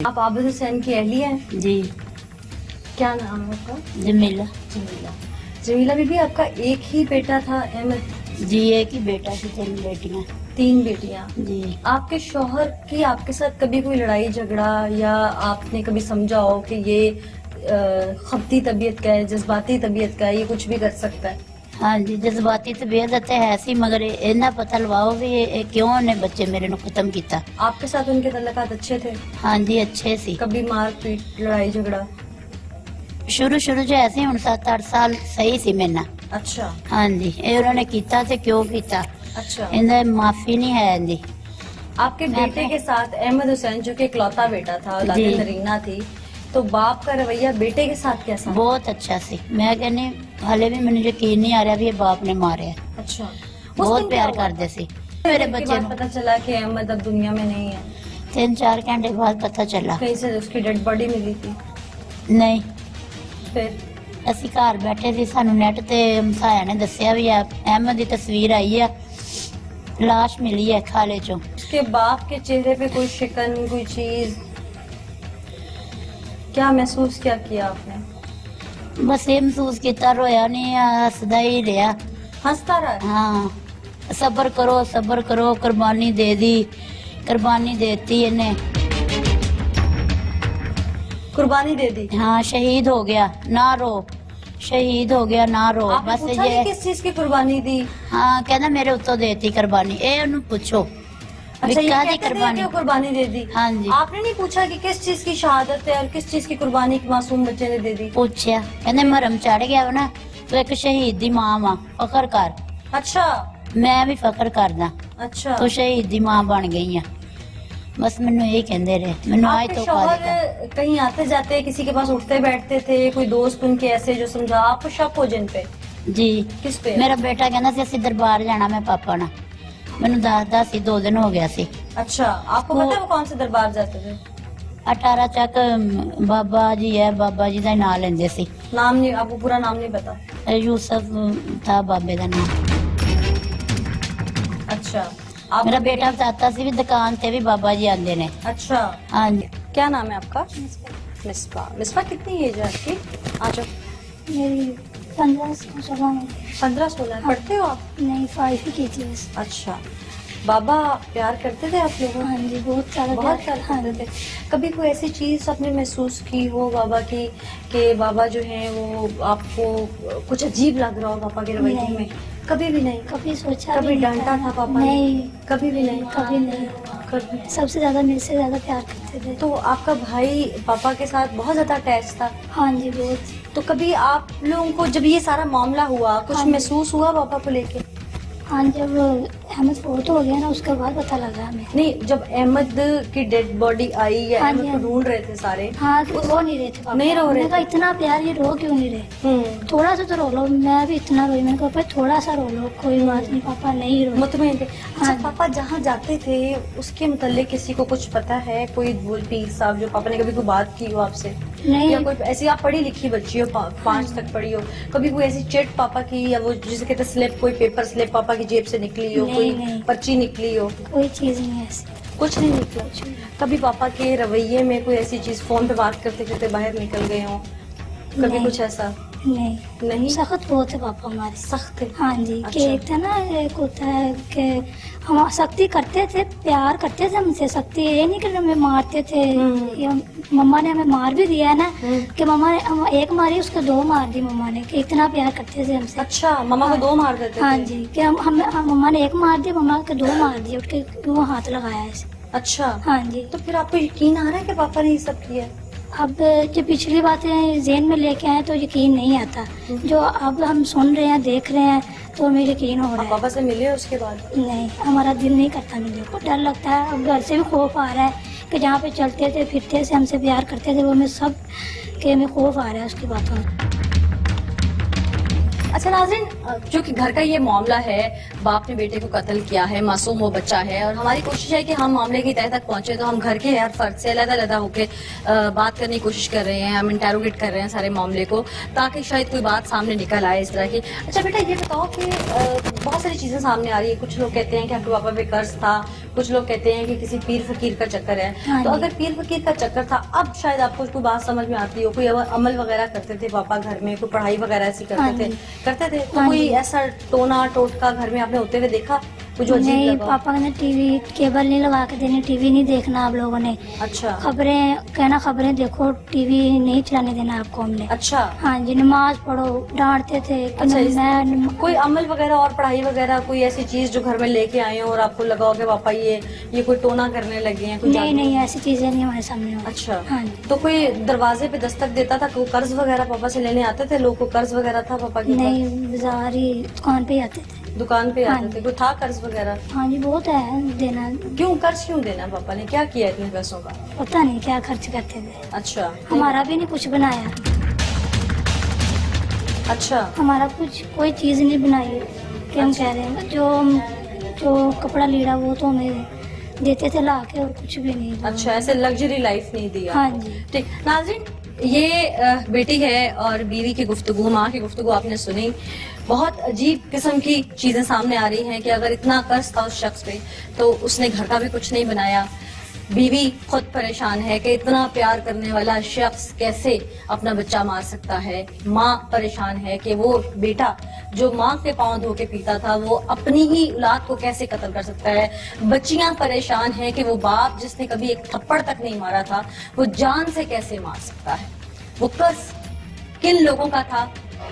आप आबिद हुसैन की अहली हैं? जी। क्या नाम है आपका? जमीला। जमीला। जमीला बीबी, आपका एक ही बेटा था अहमद? जी, एक ही बेटा थी, 3 बेटियां। 3 बेटियां। जी। आपके शौहर की आपके साथ कभी कोई लड़ाई झगड़ा या आपने कभी समझा हो कि ये खपती तबीयत का है, जज्बाती तबीयत का है, ये कुछ भी कर सकता है? हाँ जी, जज्बाती तबीयत है सी, मगर इन्ना पता लवाओ भी ये क्यों ने बच्चे मेरे नु खत्म किया। आपके साथ उनके तल्लुकात अच्छे थे? हाँ जी, अच्छे सी। कभी मार पीट लड़ाई झगड़ा? शुरू शुरू च ऐसे हुण 7-8 साल सही सी मेरे नाल। अच्छा हाँ जी, ये उन्होंने किया ते क्यों किया, अच्छा। इनदा माफी नहीं है इनदी। आपके बेटे के साथ अहमद हुसैन जो कि इकलौता बेटा था, औलाद जी। नरीना थी, तो बाप का रवैया बेटे के साथ कैसा? बहुत अच्छा सी। मैं कहनी हले भी मैंने यकीन नहीं आ रहा भी ये बाप ने मारे। अच्छा। उस बहुत दिन प्यार क्या हुआ? करते सी मेरे दिन के बच्चे बाद पता चला कि अहमद अब दुनिया में नहीं है? 3-4 घंटे बाद पता चला। कहीं से उसकी डेड बॉडी मिली थी? नहीं, फिर ਅਸੀਂ ਘਰ ਬੈਠੇ ਸੀ, ਸਾਨੂੰ ਨੈਟ ਤੇ ਮਸਾਇਆ ਨੇ ਦੱਸਿਆ ਵੀ ਆ ਅਹਿਮਦ ਦੀ ਤਸਵੀਰ ਆਈ ਆ, ਲਾਸ਼ ਮਿਲੀ ਹੈ ਖਾਲੇ ਚੋਂ। उसके बाप के चेहरे पे कोई शिकन, कोई चीज, क्या महसूस क्या किया आपने? ਬਸ ਇਹ ਮਹਿਸੂਸ ਕੀਤਾ, ਰੋਇਆ ਨਹੀਂ, ਹੱਸਦਾ ਹੀ ਰਿਹਾ। हंसता रहा? हाँ, सब्र करो, कुर्बानी दे दी, कुर्बानी देती इन्हें। कुर्बानी दे दी? हाँ, शहीद हो गया, ना रो, शहीद हो गया, ना रो। आपने बस पूछा नहीं किस चीज की कुर्बानी दी? हाँ, कहना मेरे उत्तों देती कुर्बानी। ए उन्हें पूछो अच्छा, ये कादी कहते थे कि वो कुर्बानी दे दी? हाँ जी। आपने नहीं पूछा कि किस चीज की शहादत है और किस चीज की कुर्बानी मासूम बच्चे ने दे दी? पूछया, कहते मरम चढ़ गया वा ना, तू एक शहीद दी मां वा, फखर कर। अच्छा मैं भी फखर करदा, अच्छा। तू शहीद दी मां बन गई है। बस मैनू यही कहते रहे। मैनू आज आपके तो शौहर कहीं आते जाते किसी के पास उठते बैठते थे, कोई दोस्त उनके ऐसे जो समझा आपको शक हो जिन पे? जी। किस पे? मेरा बेटा कहना सी असि दरबार जाना मैं पापा ना, मैनू दसदा सी 2 दिन हो गया सी। अच्छा, आपको पता है वो कौन से दरबार जाते थे? 18 चक बाबा जी है, बाबा जी का नाम लेंदे सी। नाम नहीं, आपको पूरा नाम नहीं पता? यूसुफ था बाबे का नाम। अच्छा। आप मेरा बेटा बताता सी भी दुकान ते भी बाबा जी आंदे ने। अच्छा। हाँ जी। क्या नाम है आपका? मिसबा। मिसबा, कितनी एज है आपकी? आ जाओ। मेरी 15-16 में। 15-16? पढ़ते हो आप? नहीं, 5 ही की थी बस। अच्छा। बाबा प्यार करते थे आप लोगों? हाँ जी, बहुत सारा बहुत प्यार करते थे। कभी कोई ऐसी चीज आपने महसूस की हो बाबा की कि बाबा जो है वो आपको कुछ अजीब लग रहा हो पापा के रवैये नहीं। में? कभी भी नहीं? कभी सोचा कभी भी नहीं डांटा था पापा ने? नहीं, कभी भी नहीं? कभी नहीं। कभी। सबसे ज्यादा मेरे से ज्यादा प्यार करते थे। तो आपका भाई पापा के साथ बहुत ज्यादा अटैच था? हाँ जी, बहुत। तो कभी आप लोगों को जब ये सारा मामला हुआ कुछ हाँ। महसूस हुआ पापा को लेके? हाँ, जब अहमद फोर्ट हो गया ना, उसके बाद पता लगा हमें। नहीं, जब अहमद की डेड बॉडी आई या हाँ अहमद जी, को हाँ। ढूंढ रहे थे सारे? हाँ, तो रो नहीं रहे थे पापा। नहीं रो रहे मैंने कहा थे? इतना प्यार, ये रो क्यों नहीं रहे? थोड़ा सा तो रो लो। मैं भी इतना रोई, मैंने कहा पापा थोड़ा सा रो लो, कोई बात नहीं पापा, नहीं रो। मुतमईन थे? अच्छा, हाँ। पापा जहाँ जाते थे उसके मुताल्लिक किसी को कुछ पता है? कोई पीर साहब जो पापा ने कभी कोई बात की हो आपसे? नहीं। या कोई ऐसी, आप पढ़ी लिखी बच्ची हो, 5 तक पढ़ी हो, कभी कोई ऐसी चिट पापा की या वो जिसे कहते स्लिप, कोई पेपर स्लिप पापा की जेब से निकली हो, नहीं, कोई नहीं। पर्ची निकली हो? कोई चीज नहीं है ऐसी। कुछ नहीं निकला? कभी पापा के रवैये में कोई ऐसी चीज, फोन पे बात करते करते बाहर निकल गए हो, कभी नहीं। कुछ ऐसा? नहीं, नहीं? सख्त बहुत है पापा हमारे। सख्त है? हाँ जी। अच्छा। कि एक था ना, एक होता है कि हम सख्ती करते थे, प्यार करते थे हमसे। सख्ती ये नहीं कि हमें मारते थे, या मम्मा ने हमें मार भी दिया है ना, कि मम्मा ने हम एक मारी, उसको 2 मार दी मम्मा ने, कि इतना प्यार करते थे हमसे। अच्छा, मम्मा को 2 मार देते हाँ थे? जी, कि मम्मा ने 1 मार दी, मम्मा के 2 मार दिए, उठ के वो हाथ लगाया ऐसे। अच्छा। हाँ जी। तो फिर आपको यकीन आ रहा है कि पापा ने ये सब किया? अब जो पिछली बातें ज़हन में लेके आए तो यकीन नहीं आता, जो अब हम सुन रहे हैं, देख रहे हैं, तो हमें यकीन हो आप रहा है। पापा से मिले उसके बाद? नहीं, हमारा दिल नहीं करता मिलने को, डर लगता है। अब घर से भी खौफ आ रहा है कि जहाँ पे चलते थे फिरते से हमसे प्यार करते थे, वो हमें सब के हमें खौफ आ रहा है उसकी बातों में। अच्छा नाज़रीन, जो कि घर का ये मामला है, बाप ने बेटे को कत्ल किया है, मासूम वो बच्चा है, और हमारी कोशिश है कि हम मामले की तह तक पहुंचे। तो हम घर के हर फर्द से अलग-अलग होकर बात करने की कोशिश कर रहे हैं, हम इंटेरोगेट कर रहे हैं सारे मामले को, ताकि शायद कोई बात सामने निकल आए इस तरह की। अच्छा बेटा, ये बताओ कि बहुत सारी चीजें सामने आ रही है। कुछ लोग कहते हैं कि आपके पापा पे कर्ज था, कुछ लोग कहते हैं कि किसी पीर फकीर का चक्कर है। हाँ तो जी। अगर पीर फकीर का चक्कर था, अब शायद आपको कोई बात समझ में आती हो, कोई अमल वगैरह करते थे पापा घर में, कोई पढ़ाई वगैरह ऐसी हाँ करते थे, जी। तो हाँ कोई जी। ऐसा टोना टोटका घर में आपने होते हुए देखा, कुछ अजीब नहीं, लगा? पापा ने टीवी केबल नहीं लगा के देनी, टीवी नहीं देखना आप लोगों ने, अच्छा खबरें कहना खबरें देखो, टीवी नहीं चलाने देना आपको हमने। अच्छा हाँ जी, नमाज पढ़ो, डांटते थे कि अच्छा, मैं कोई अमल वगैरह और पढ़ाई वगैरह कोई ऐसी चीज जो घर में लेके आए हो और आपको लगा हो कि पापा ये कोई टोना करने लगे हैं, कुछ नहीं जादू? नहीं, ऐसी चीजें नहीं हमारे सामने हुई। अच्छा, हाँ जी। तो कोई दरवाजे पे दस्तक देता था, कोई कर्ज वगैरह पापा से लेने आते थे लोग, को कर्ज वगैरह था पापा के ऊपर? नहीं, बाजार ही दुकान पे ही आते थे। दुकान पे हाँ आते थे, जी। कोई था कर्ज वगैरह? हाँ जी, बहुत है देना, क्यों कर्ज क्यों देना? पापा ने क्या किया इतने पैसों का? पता नहीं क्या खर्च करते थे। अच्छा हमारा भी नहीं कुछ बनाया, अच्छा हमारा कुछ कोई चीज नहीं बनाई कि हम कह रहे हैं जो कपड़ा लीड़ा वो तो हमें देते थे ला के, और कुछ भी नहीं। अच्छा, ऐसे लग्जरी लाइफ नहीं दिया। हाँ जी। ठीक नाज़रीन, ये बेटी है और बीवी की गुफ्तगू, माँ की गुफ्तगू आपने सुनी। बहुत अजीब किस्म की चीजें सामने आ रही हैं कि अगर इतना कर्ज था उस शख्स पे तो उसने घर का भी कुछ नहीं बनाया। बीवी खुद परेशान है कि इतना प्यार करने वाला शख्स कैसे अपना बच्चा मार सकता है। माँ परेशान है कि वो बेटा जो माँ के पांव धो के पीता था वो अपनी ही औलाद को कैसे कत्ल कर सकता है। बच्चियां परेशान हैं कि वो बाप जिसने कभी एक थप्पड़ तक नहीं मारा था वो जान से कैसे मार सकता है। वो कर्ज किन लोगों का था,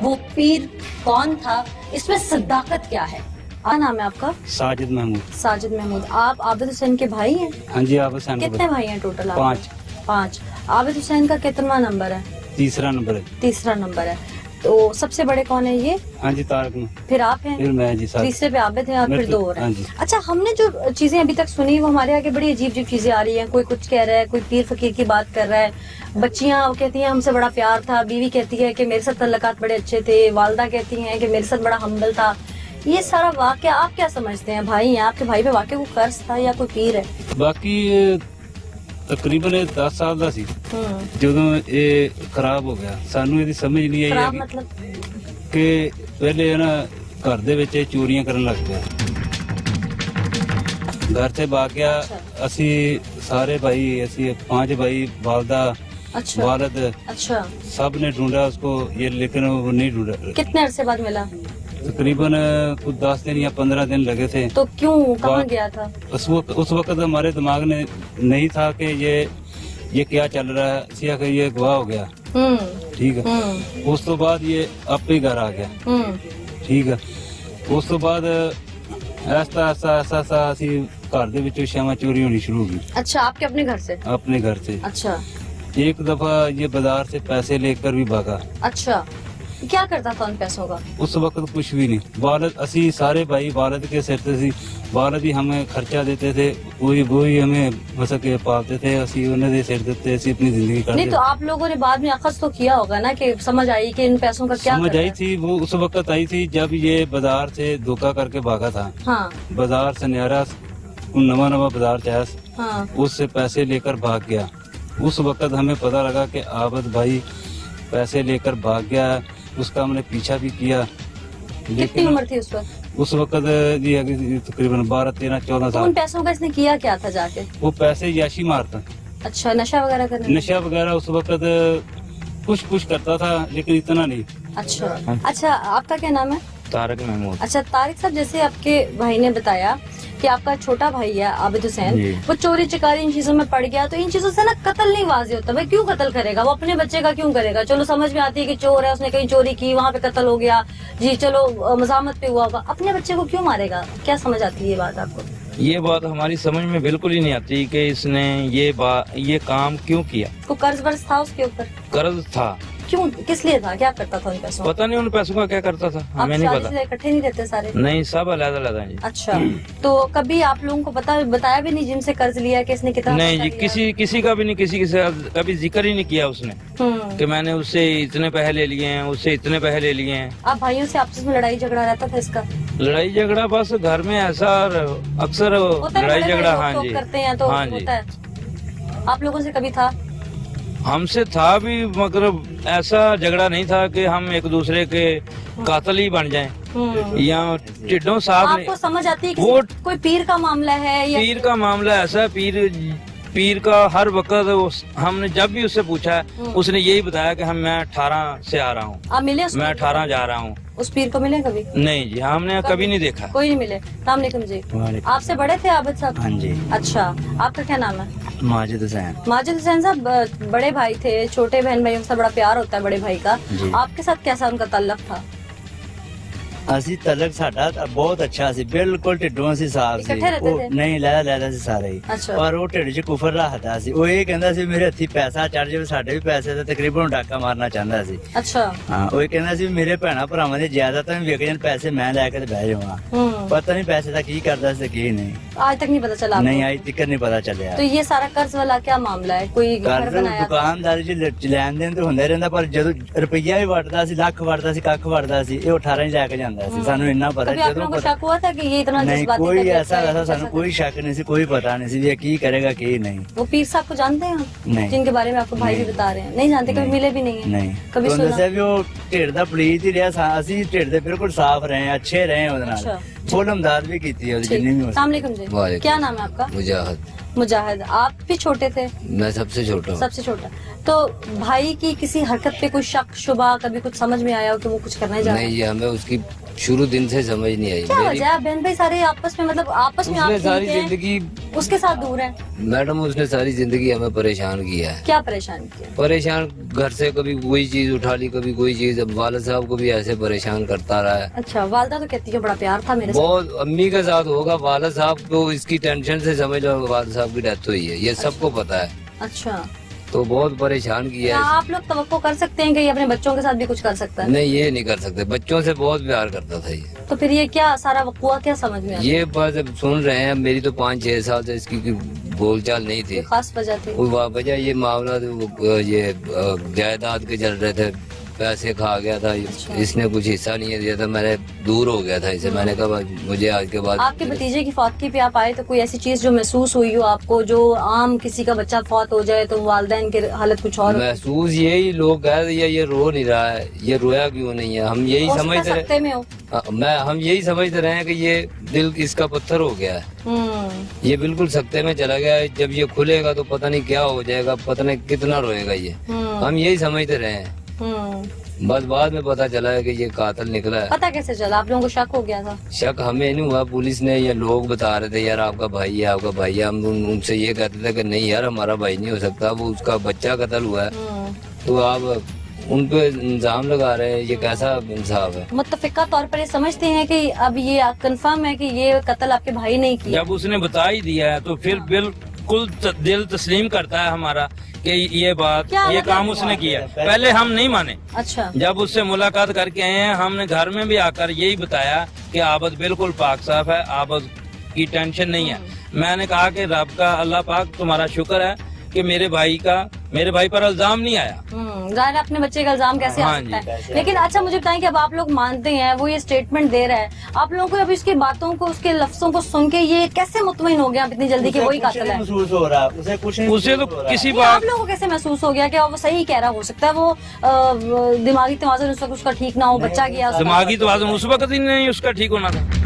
वो पीर कौन था, इसमें सदाकत क्या है? क्या नाम है आपका? साजिद महमूद। साजिद महमूद। आप आबिद हुसैन के भाई हैं? हाँ जी, आप हुसैन को कितने भाई हैं टोटल आप? 5। 5। आबिद हुसैन का कितना नंबर है? तीसरा नंबर है। तीसरा नंबर है। तो सबसे बड़े कौन है ये? हाँ जी, तारक में। फिर आप हैं? फिर मैं जी, साथ। तीसरे पे आबिद हैं और फिर 2 और हाँ हैं। जी। अच्छा, हमने जो चीजें अभी तक सुनी वो हमारे आगे बड़ी अजीब अजीब चीजें आ रही हैं। कोई कुछ कह रहा है, कोई पीर फकीर की बात कर रहा है, बच्चियां कहती हैं हमसे बड़ा प्यार था, बीवी कहती है कि मेरे साथ तल्लकात बड़े अच्छे थे, वालदा कहती हैं कि मेरे साथ बड़ा हम्बल था। ये सारा वाकया आप क्या समझते हैं? भाई हैं आपके, भाई पे वाकई वो कर्ज था या कोई पीर है? बाकी तकरीबन 10 साल ਦਾ ਸੀ ਜਦੋਂ ਇਹ ਖਰਾਬ ਹੋ ਗਿਆ। ਸਾਨੂੰ ਇਹਦੀ ਸਮਝ ਨਹੀਂ ਆਈ खराब ਹੈ मतलब ਕਿ ਪਹਿਲੇ ਨਾ ਘਰ ਦੇ ਵਿੱਚ ਇਹ ਚੋਰੀਆਂ ਕਰਨ ਲੱਗ ਪਿਆ। घर से भाग गया। ਅਸੀਂ सारे भाई, ਅਸੀਂ 5 भाई, वालदा, अच्छा वालिद, अच्छा, सब ने ढूंढा उसको, ये लेकिन वो नहीं ढूंढा। कितने अरसे बाद मिला? तकरीबन कुछ 10 दिन या 15 दिन लगे थे। तो क्यों, कहाँ बात- गया था? उस वक्त हमारे दिमाग में नहीं था कि ये क्या चल रहा है। सिया कि ये गवाह हो गया, ठीक है। उस तो बाद ये आप ही घर आ गया, ठीक है। उस तो बाद ऐसा ऐसा ऐसा ऐसा ਅਸੀਂ घर ਦੇ ਵਿੱਚੋਂ ਸ਼ਾਮਾਂ चोरी होनी शुरू हो गई अच्छा, आपके अपने घर से? अपने घर से। अच्छा एक दफा ये बाजार से पैसे लेकर भी भागा। अच्छा, क्या करता था उन पैसों का? उस वक्त कुछ भी नहीं। वालिद, ਅਸੀਂ सारे भाई वालिद के सिर से सी, वालिद ही हमें खर्चा देते थे, वही हमें मतलब के पालते थे। ਅਸੀਂ ਉਹਨਾਂ ਦੇ ਸਿਰ ਦਿੱਤੇ, ਅਸੀਂ अपनी जिंदगी नहीं काटते। तो आप लोगों ने बाद में अखज़ तो किया होगा ना कि समझ आई कि इन पैसों का क्या समझ करना आई है? थी, वो उस वक्त आई थी जब ये बाजार से धोखा करके भागा था। हाँ बाजार से न्यारा नवा नवा बाजार चाहे, हाँ उससे पैसे लेकर भाग गया। उस वक्त हमें पता लगा कि आबद भाई पैसे लेकर भाग गया। उसका हमने पीछा भी किया, कितनी लेकिन उम्र थी उस वक्त? उस वक्त ये तकरीबन 12, 13, 14 तो उन साल। पैसों का इसने किया क्या था जाके? वो पैसे याशी मारता, अच्छा, नशा वगैरह करने? नशा वगैरह उस वक्त कुछ करता था, लेकिन इतना नहीं। अच्छा अच्छा, आपका क्या नाम है? तारक महमूद। अच्छा तारिक साहब, जैसे आपके भाई ने बताया कि आपका छोटा भाई है आबिद हुसैन, जी। वो चोरी चकारी इन चीजों में पड़ गया, तो इन चीजों से ना कत्ल नहीं वाज़ेह होता। भाई क्यों कत्ल करेगा वो? अपने बच्चे का क्यों करेगा? चलो समझ में आती है कि चोर है, उसने कहीं चोरी की, वहाँ पे कत्ल हो गया जी, चलो मजामत पे हुआ होगा। अपने बच्चे को क्यों मारेगा? क्या समझ आती है ये बात आपको? ये बात हमारी समझ में बिल्कुल ही नहीं आती कि इसने ये काम क्यों किया। को कर्ज वर्ज था उसके ऊपर? कर्ज था, क्यों, किस लिए था, क्या करता था उन पैसों का? पता नहीं उन पैसों का क्या करता था, आप हमें नहीं शादी पता। से इकट्ठे नहीं रहते सारे? नहीं, सब अलग अलग हैं जी। अच्छा, तो कभी आप लोगों को बताया भी नहीं जिनसे कर्ज लिया कि इसने कितना नहीं पैसा जी, लिया? किसी का भी नहीं, किसी के साथ कभी जिक्र ही नहीं किया उसने कि मैंने उससे इतने पैसे ले लिए हैं, उससे इतने पैसे ले लिए हैं। आप भाइयों से आपस में लड़ाई झगड़ा रहता था इसका? लड़ाई झगड़ा बस घर में ऐसा अक्सर होता है ना, लड़ाई बड़े झगड़ा, भाई हाँ रोक-टोक जी, करते हैं तो हाँ जी। होता है। आप लोगों से कभी था? हमसे था भी, मतलब ऐसा झगड़ा नहीं था कि हम एक दूसरे के कातल ही बन जाएं या टिड्डों साहब ने। आपको समझ आती है कि वो कोई पीर का मामला है या पीर का मामला ऐसा है, पीर का हर वक्त हमने जब भी उससे पूछा उसने यही बताया कि मैं 18 से आ रहा हूँ, आप मिले उस मैं पीर को? 18 जा रहा हूँ। उस पीर को मिले कभी? नहीं जी, हमने कभी नहीं देखा। कोई नहीं मिले। सलाम अलैकुम जी। आपसे बड़े थे आबिद साहब? हाँ जी। अच्छा, आपका क्या नाम है? माजिद हुसैन। माजिद हुसैन साहब, बड़े भाई थे, छोटे बहन भाइयों के साथ बड़ा प्यार होता है बड़े भाई का, जी। आपके साथ कैसा उनका ताल्लुक था? ਅਸੀਂ ਤਲਕ ਸਾਡਾ ਤਾਂ ਬਹੁਤ ਅੱਛਾ ਸੀ, ਬਿਲਕੁਲ ਢਿੱਡੋਂ ਅਸੀਂ ਸਾਫ ਸੀ। ਇਕੱਠੇ ਰਹਿੰਦੇ ਉਹ ਥੇ? ਨਹੀਂ ਲੈਦਾ ਸੀ ਸਾਰੇ ਹੀ, ਅੱਛਾ। ਪਰ ਉਹ ਢਿੱਡ 'ਚ ਕੁਫਰ ਰੱਖਦਾ ਸੀ। ਉਹ ਇਹ ਕਹਿੰਦਾ ਸੀ ਮੇਰੇ ਹੱਥੀ ਪੈਸਾ ਚੜ ਜਾਵੇ, ਸਾਡੇ ਵੀ ਪੈਸੇ ਦਾ ਤਕਰੀਬਨ ਡਾਕਾ ਮਾਰਨਾ ਚਾਹੁੰਦਾ ਸੀ। अच्छा। ਹਾਂ, ਉਹ ਇਹ ਕਹਿੰਦਾ ਸੀ ਮੇਰੇ ਭੈਣਾ ਭਰਾਵਾਂ ਦੀ ਜਾਇਦਾਦਾਂ ਵੀ ਵਿਕ ਜਾਣ, ਪੈਸੇ ਮੈਂ ਲੈ ਕੇ ਤੇ ਬਹਿ ਜਾਵਾਂ। ਪਤਾ ਨਹੀਂ ਪੈਸੇ ਦਾ ਕੀ ਕਰਦਾ ਸੀ ਕੀ ਨਹੀਂ। आज तक नहीं पता चला आपको? ਨਹੀਂ ਅੱਜ ਤੱਕ ਨਹੀਂ ਪਤਾ ਚੱਲਿਆ। तो ये सारा कर्ज वाला क्या मामला है? कोई घर कर्ज बनाया था? ਦੁਕਾਨਦਾਰੀ 'ਚ ਲੈਣ ਦੇਣ ਤੇ ਹੁੰਦਾ ਰਹਿੰਦਾ, ਪਰ ਜਦੋਂ ਰੁਪਈਆ ਵੀ ਵੜਦਾ ਸੀ, ਲੱਖ ਵੜਦਾ ਸੀ, ਕੱਖ ਵੜਦਾ ਸੀ, ਇਹ 18 ਹੀ ਲੈ ਕੇ ਜਾਂਦਾ ਸੀ। ਸਾਨੂੰ ਇੰਨਾ ਪਤਾ कभी आप लोगों को शक हुआ था कि ये इतना नहीं, जज्बाती कोई तबीयत ऐसा का है, वैसा कुछ सानू ऐसा कोई शक नहीं सी, कोई पता नहीं सी ये की करेगा की नहीं। वो पीर साहब को जानते हैं? नहीं। जिनके बारे में आपको भाई भी नहीं। बता रहे हैं, नहीं जानते, कभी नहीं। मिले भी नहीं है? नहीं कभी ਤੁਹਾਨੂੰ सुना? ਦੱਸਿਆ ਵੀ ਉਹ ਢਿੱਡ ਦਾ ਪਲੀਤ ਹੀ ਰਿਹਾ, ਅਸੀਂ ਢਿੱਡ ਦੇ ਬਿਲਕੁਲ ਸਾਫ਼ ਰਹੇ, ਅੱਛੇ ਰਹੇ ਉਹਦੇ अच्छा। ਨਾਲ, ਫੁੱਲ ਮਦਦ ਵੀ ਕੀਤੀ ਹੈ ਉਹਦੀ ठीक। ਜਿੰਨੀ ਵੀ ਹੋ सलाम अलैकुम जी। वालेकुम। क्या नाम है आपका? मुजाहिद। मुजाहिद। आप भी छोटे थे? मैं सबसे छोटा हूँ। सबसे छोटा। तो भाई की किसी हरकत पे कोई शक शुबा कभी कुछ समझ में आया हो कि वो कुछ करने जा रहा है? नहीं, ये हमें उसकी शुरू दिन से समझ नहीं आई। क्या वजह है? बहन भाई सारे आपस में, मतलब आपस में आप उसने सारी ठीक हैं, जिंदगी, उसके साथ दूर है? मैडम उसने सारी जिंदगी हमें परेशान किया है। क्या परेशान किया? परेशान घर से कभी कोई चीज उठा ली, कभी कोई चीज। अब वालिद साहब को भी ऐसे परेशान करता रहा है। अच्छा, वालदा तो कहती है बड़ा प्यार था मेरे साथ। बहुत अम्मी के साथ होगा, वालिद साहब को इसकी टेंशन से समझ लो वालिद साहब की डेथ हुई है, ये सबको पता है। अच्छा, तो बहुत परेशान किया क्या है। आप लोग तवक्को कर सकते हैं कि ये अपने बच्चों के साथ भी कुछ कर सकता है? नहीं, ये नहीं कर सकते, बच्चों से बहुत प्यार करता था ये। तो फिर ये क्या सारा वक़्वा क्या समझ में आता है? ये बस अब सुन रहे हैं, मेरी तो 5-6 साल से इसकी कोई बोलचाल नहीं थी। कोई खास वजह थी? कोई वजह ये मामला तो ये जायदाद के चल रहे थे, पैसे खा गया था, इसने कुछ हिस्सा नहीं दिया था, मैंने दूर हो गया था इसे। मैंने कहा मुझे आज के बाद। आपके भतीजे की फौतगी पे आप आए तो कोई ऐसी चीज जो महसूस हुई हो आपको, जो आम किसी का बच्चा फौत हो जाए तो वालिदैन की हालत कुछ और हो? महसूस यही लोग कह रहे हैं, ये रो नहीं रहा है, ये रोया क्यों नहीं है। हम यही हो सकता है समझते सख्ते में हो। हम यही समझते रहे हैं कि ये दिल इसका पत्थर हो गया है, ये बिल्कुल सख्ते में चला गया है। जब ये खुलेगा तो पता नहीं क्या हो जाएगा, पता नहीं कितना रोएगा ये। हम यही समझते रहे हैं, बस बाद में पता चला है कि ये कातिल निकला है। पता कैसे चला? आप लोगों को शक हो गया था? शक हमें नहीं हुआ, पुलिस ने, ये लोग बता रहे थे यार आपका भाई है, आपका भाई है। हम उनसे ये कहते थे कि नहीं यार हमारा भाई नहीं हो सकता, वो उसका बच्चा कत्ल हुआ है। तो आप उन पे इल्जाम लगा रहे हैं, ये कैसा इंसाफ है? मुत्तफिका तौर पर ये समझते हैं कि अब ये कंफर्म है कि ये कत्ल आपके भाई ने किया? जब उसने बता ही दिया है तो फिर बिल्कुल दिल तस्लीम करता है हमारा कि ये बात, क्या ये मतलब? काम उसने किया। पहले हम नहीं माने, अच्छा। जब उससे मुलाकात करके आए हैं हमने घर में भी आकर यही बताया कि आबद बिल्कुल पाक साफ है, आबद की टेंशन नहीं है। मैंने कहा कि रब का, अल्लाह पाक तुम्हारा शुक्र है कि मेरे भाई पर इल्जाम नहीं आया। जाहिर है अपने बच्चे का इल्जाम कैसे आ हाँ सकता है। लेकिन अच्छा मुझे बताएं कि अब आप लोग मानते हैं, वो ये स्टेटमेंट दे रहा है, आप लोगों को अब इसकी बातों को, उसके लफ्जों को सुन के ये कैसे मुतमईन हो गया आप इतनी जल्दी कि वही कुछ कातिल नहीं है? महसूस हो रहा, उसे कुछ नहीं उसे तो महसूस हो रहा। किसी ये बात आप लोगों को कैसे महसूस हो गया कि वो सही कह रहा? हो सकता है वो दिमागी तवाज़ुन उस वक्त उसका ठीक ना हो, बच्चा गया उसका। दिमागी तवाज़ुन उस वक्त ही नहीं उसका ठीक होना था।